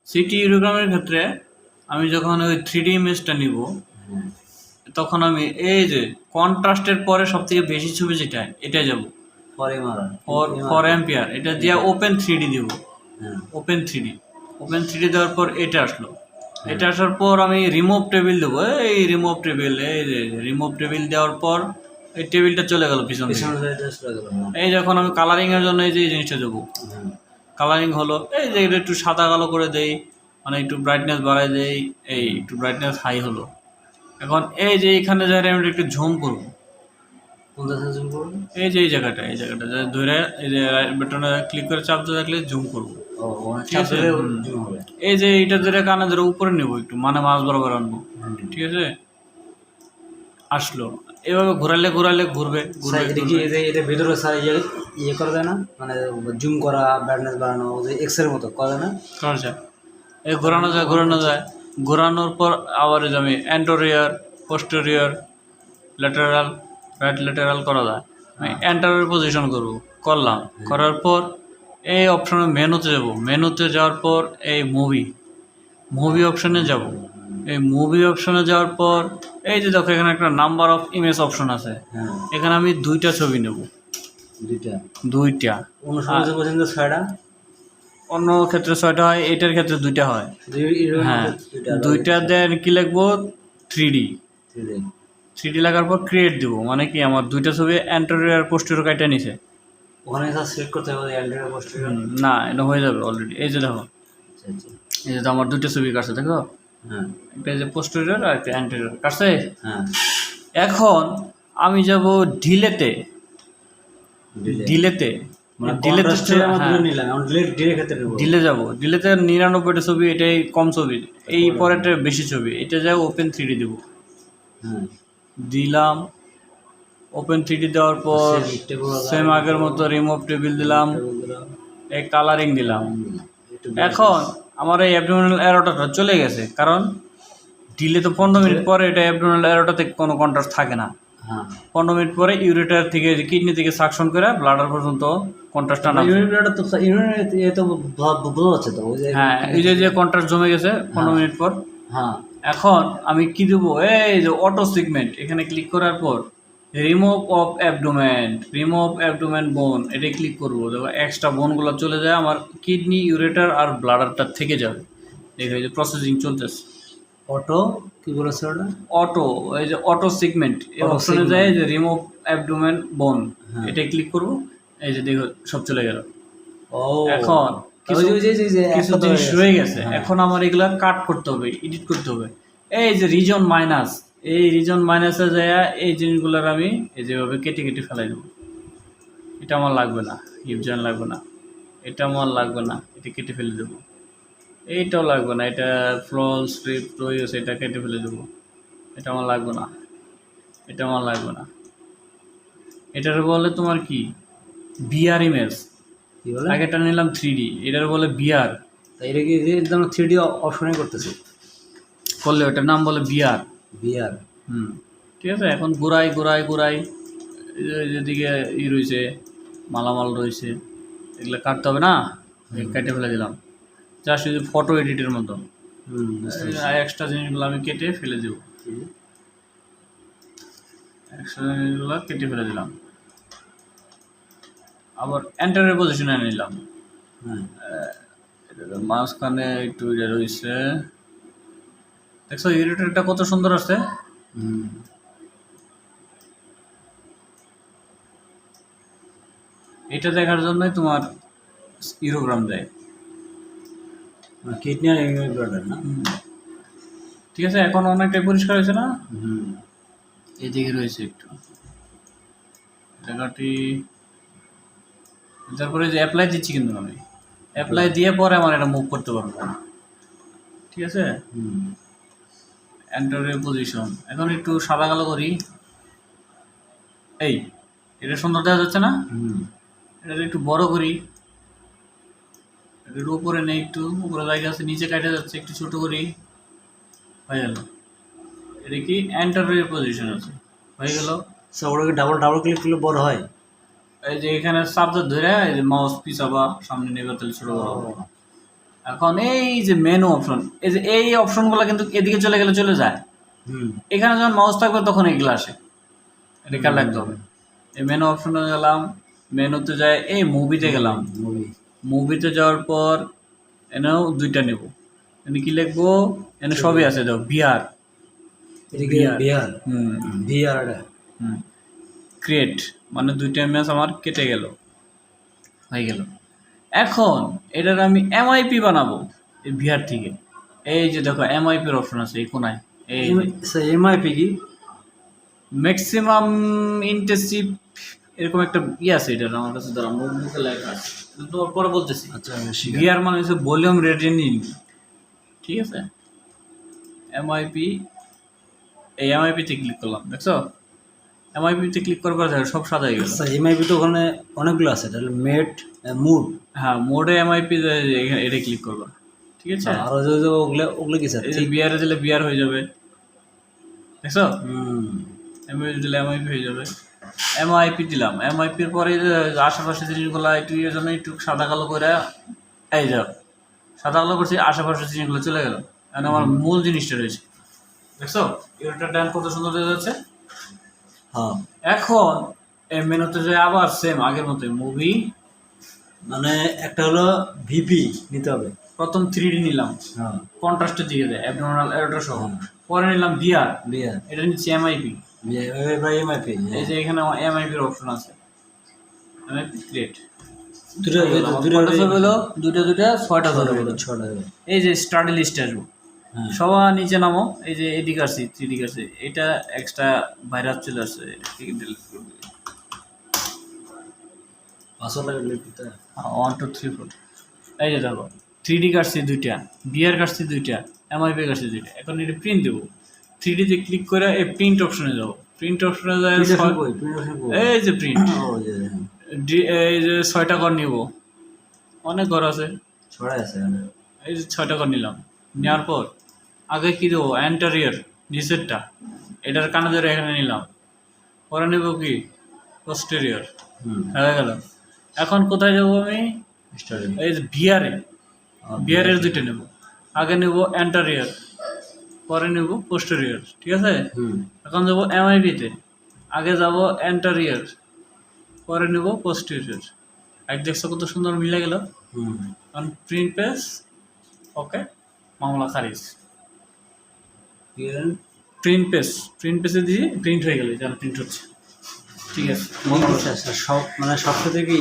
City ইউরোগ্রামের ক্ষেত্রে আমি যখন ওই 3D ইমেজটা নিব তখন আমি এই যে কন্ট্রাস্টের পরে সবথেকে বেশি ছবি যেটা এটাই যাব ফর অ্যাম্পিয়ার এটা দিয়ে ওপেন 3D দিব। ওপেন 3D দেওয়ার পর এটা আসলো। এটা আসার পর আমি রিমুভ টেবিল দেবো। এই রিমুভ টেবিল দেওয়ার পর এই টেবিলটা চলে গেল পিছনে। এই যখন আমি কালারিং এর জন্য এই যে জিনিসটা দেবো, কালারিং হলো এই যে এটা একটু সাদা কালো করে দেই, মানে একটু ব্রাইটনেস বাড়াই দেই, এই একটু ব্রাইটনেস হাই হলো। এখন এই যে এখানে যাই আমি একটু ঝুম করবো। এই যে এই জায়গাটা ধরে এই যে বাটনে ক্লিক করে চাপ দিয়ে রাখলে জুম করবো। ঠিক আছে, এই যে এইটা ধরে কানে ধরে উপরে নেবো একটু, মানে মাছ বরাবর আনবো। ঠিক আছে, আসলো। এভাবে ঘুরবে এটা ভিতরে স্যার ইয়ে করা যায় না, মানে জুম করা, ব্রাইটনেস বাড়ানো, এক্সের মতো করা যায় না? করা যায়, এই ঘোরানো যায়। ঘোরানোর পর আবার আমি অ্যান্টোরিয়ার, পোস্টেরিয়র, ল্যাটারাল, রাইট ল্যাটারাল করা যায়। আমি এন্টারের পজিশন করলাম। করার পর এই অপশনে মেনুতে যাব। মেনুতে যাওয়ার পর এই মুভি অপশনে যাব। এই মুভি অপশনে যাওয়ার পর এই যে দেখো এখানে একটা নাম্বার অফ ইমেজ অপশন আছে। এখানে আমি 2টা ছবি নেব। 2টা। অন্য ক্ষেত্রে 6টা হয়, এটার ক্ষেত্রে 2টা হয়। হ্যাঁ, 2টা দেন কি লিখবো 3D লাগার পর ক্রিয়েট দিব। মানে কি আমার 2টা ছবি অ্যান্টেরিয়র পোস্টেরিয়র কাইটা নিছে। ওখানে সিলেক্ট করতে হবে অ্যান্টেরিয়র পোস্টেরিয়র? না, এটা হয়ে যাবে অলরেডি। এই যে দেখো, এই যে আমার 2টা ছবি কাটছে, দেখো। একটা যে পোস্টেরিয়র আর একটা অ্যান্টেরিয়র কাটছে। এখন আমি যাব ডিলেতে। ডিলে যাব। ডিলেতে 99টা ছবি, এটাই কম ছবি, এই পরেরটা বেশি ছবি। এটা যাই ওপেন 3D দেব। দিলাম ওপেন 3D দেওয়ার পর সেম আগের মতো রিমুভ টেবিল দিলাম, এই কালারিং দিলাম। এখন আমার এই অ্যাবডোমিনাল অ্যারোটা চলে গেছে, কারণ ডিলে তো 15 মিনিট পরে এটা অ্যাবডোমিনাল অ্যারোটাতে কোনো কন্ট্রাস্ট থাকে না। 15 মিনিট পরে ইউরেটার থেকে কিডনি থেকে সাকশন করে ব্লাডার পর্যন্ত কন্ট্রাস্ট আনা। হ্যাঁ, এই যে কন্ট্রাস্ট জমে গেছে 15 মিনিট পর। এখন আমি কি দেবো, এই যে অটো সিগমেন্ট, এখানে ক্লিক করার পর রিমুভ অ্যাবডোমেন বোন, এটা ক্লিক করবো। দেখো এক্সট্রা বোনগুলো চলে যায়, আমার কিডনি, ইউরেটার আর ব্লাডারটা থেকে যাবে। দেখো এই যে প্রসেসিং চলতেছে। অটো কি বলেছে ওটা? অটো, এই যে অটো সিগমেন্ট এই অপশনে যায় যে রিমুভ অ্যাবডোমেন বোন, এটা ক্লিক করব। এই যে দেখো সব চলে গেল। এখন কিছু জিনিস রয়ে গেছে, এখন আমার এগুলা কাট করতে হবে, এডিট করতে হবে। এই যে রিজন মাইনাস, এই রিজন মাইনাসে যায় এই জিনিসগুলোর আমি এই যেভাবে কেটে ফেলাই দেবো। এটা আমার লাগবে না, হিপজয়েন্ট লাগবে না, এটা আমার লাগবে না, এটা কেটে ফেলে দেবো। এইটাও লাগবে না, এটা ফ্লোল স্ট্রিপ রয়েছে, এটা কেটে ফেলে দেবো। এটা আমার লাগবে না, এটার বলে তোমার কি বিআর ইমেজ। আগেটা নিলাম 3D, এটার বলে বিআর। এটা কি 3D অপশনে করতেছে করলে ওটার নাম বলে বিআর। ঠিক আছে। এখন ঘুরাই যেদিকে রয়েছে মালামাল রয়েছে, এগুলো কাটতে হবে না, কেটে ফেলে দিলাম। যা শুধু ফটো এডিটের মতো এক্সট্রা জিনিসগুলো আমি কেটে ফেলে দেব। দিলাম। আবার এন্টারের পজিশনে নিলাম। মাঝখানে একটু রয়েছে, দেখছো ইউরেটারটা কত সুন্দর আছে। এটা দেখার জন্যই তোমার ইউরোগ্রাম দেয়, কিডনি আর ব্লাডার না। ঠিক আছে, এখন অনেকটাই পরিষ্কার হয়েছে না। এদিকে রয়েছে একটু জায়গাটি। তারপরে যে অ্যাপ্লাই দিচ্ছি, কিন্তু আমি অ্যাপ্লাই দিয়ে পরে আমার এটা মুভ করতে পারবো। ঠিক আছে, এন্টারের পজিশন এখন একটু সাদা কালো করি। এই এটা সুন্দর দেখা যাচ্ছে না। এটা একটু বড় করি, এটার উপরে নেই, একটু উপরে জায়গা আছে, নিচে কাটা যাচ্ছে, একটু ছোট করি। হয়ে গেল। এটা কি এন্টারের পজিশন আছে, হয়ে গেল। ওটাকে ডাবল ক্লিক করলে বড় হয়। এই যে এখানে সাবজেক্ট ধরে এই যে মাউস পিছাবা সামনে নেবে, তাহলে ছোট বড়। এখন এই যে মেনু অপশন, এই যে এই অপশনগুলো কিন্তু এদিকে চলে গেলে চলে যায়, এখানে যখন মাউস থাকবে তখন এগুলো আসে, এটা খেয়াল রাখতে হবে। এই মেনু অপশনে গেলাম, মেনুতে যাই এই মুভিতে গেলাম, মুভিতে যাওয়ার পর এনেও দুইটা নেব, এনে কি লিখবো, এনে সবই আছে দেখো বিহার, বিহার বিহার ক্রিয়েট, মানে দুইটা ইমেজ আমার কেটে গেল, হয়ে গেল। এখন এটার আমি এমআইপি বানাবো এই বিহার থেকে, এই যে দেখো এমআইপির অপশন আছে এই কোনায়, এই এমআইপি কি ম্যাক্সিমাম ইন্টেন্সিভ এরকম একটা আছে, এটা আমার কাছে দাঁড়া মুখে লেখা আছে, তোমার পরে বলতেছি। আচ্ছা বিহার মানে হচ্ছে ভলিউম রেডিনিং, ঠিক আছে। এমআইপি, এই এমআইপিতে ক্লিক করলাম, দেখছো এমআইপিতে ক্লিক করবার সব সাদা হয়ে গেল। আচ্ছা এমআইপি তো ওখানে অনেকগুলো আছে, তাহলে মেট মুড, হ্যাঁ মোডে এমআইপি এটা ক্লিক করবা, ঠিক আছে। আর ওগুলো ওগুলো কি স্যার? এই যে বিয়ারে দিলে বিয়ার হয়ে যাবে, দেখছো এমআইপি দিলে এমআইপি হয়ে যাবে। এমআইপি দিলাম, এমআইপির পরে যে আশেপাশে জিনিসগুলো একটু ইয়ের জন্য একটু সাদা কালো করে, এই যাও সাদা কালো করছি, আশেপাশের জিনিসগুলো চলে গেল, এখন আমার মূল জিনিসটা রয়েছে, দেখছো এটা ডান কত সুন্দর হয়ে যাচ্ছে। হ্যাঁ এখন এই মেনুতে যে আবার সেম আগের মতোই মুভি, মানে একটা হলো ভিপি নিতে হবে, প্রথম 3D নিলাম, হ্যাঁ কন্ট্রাস্টের দিকে দেয় অ্যাবনর্মাল এরোটা সহ, পরে নিলাম বিয়ার, বিহার এটা নিচ্ছি এমআইপি, এমআইপি এই যে এখানে এমআইপির অপশন আছে, এমআইপি ক্রিয়েট, দুটো দুটা 6টা ধরে বলো, 6টা এই যে স্টাডি লিস্টে আসবো, হ্যাঁ সবার নিচে নামো, এই যে এদিকে আসছি 3D আসছে, এটা এক্সট্রা ভাইরাস চলে আসছে, এটা থেকে ডিলিট করে দিই। পাসওয়ার্ড লাগবে লিখতে, 1 2 3 4, এই যে দেখো 3D কাটছি দুইটা, বিয়ার কাটছি দুইটা, এমআইপি কাটছি দুইটা, এখন এটা প্রিন্ট দেবো, 3D তে ক্লিক করে এই প্রিন্ট অপশনে যাবো, প্রিন্ট অপশনে যায় এই যে প্রিন্ট, এই যে 6টা ঘর নিব, অনেক ঘর আছে, 6টা আছে, এই যে 6টা ঘর নিলাম, নেওয়ার পর আগে কি দেবো অ্যান্টারিয়ার নিচেরটা, এটার কানে ধরে এখানে নিলাম, পরে নেব কি পোস্টেরিয়র, হয়ে গেল। এখন কোথায় যাবো আমি, এই যে বিয়ারে, বিয়ারের দুইটা নেব, আগে নেব অ্যান্টারিয়ার, পরে নেব পোস্টেরিয়র, ঠিক আছে। এখন যাবো এমআইপিতে, আগে যাব অ্যান্টারিয়ার, পরে নেব পোস্টেরিয়র, এক দেখছো কত সুন্দর মিলে গেল। এখন প্রিন্ট পেজ, ওকে মামলা খারিজ, প্রিন্ট পেজে দিয়ে প্রিন্ট হয়ে গেলে যেন প্রিন্ট হচ্ছে, ঠিক আছে। সব মানে সবটা থেকে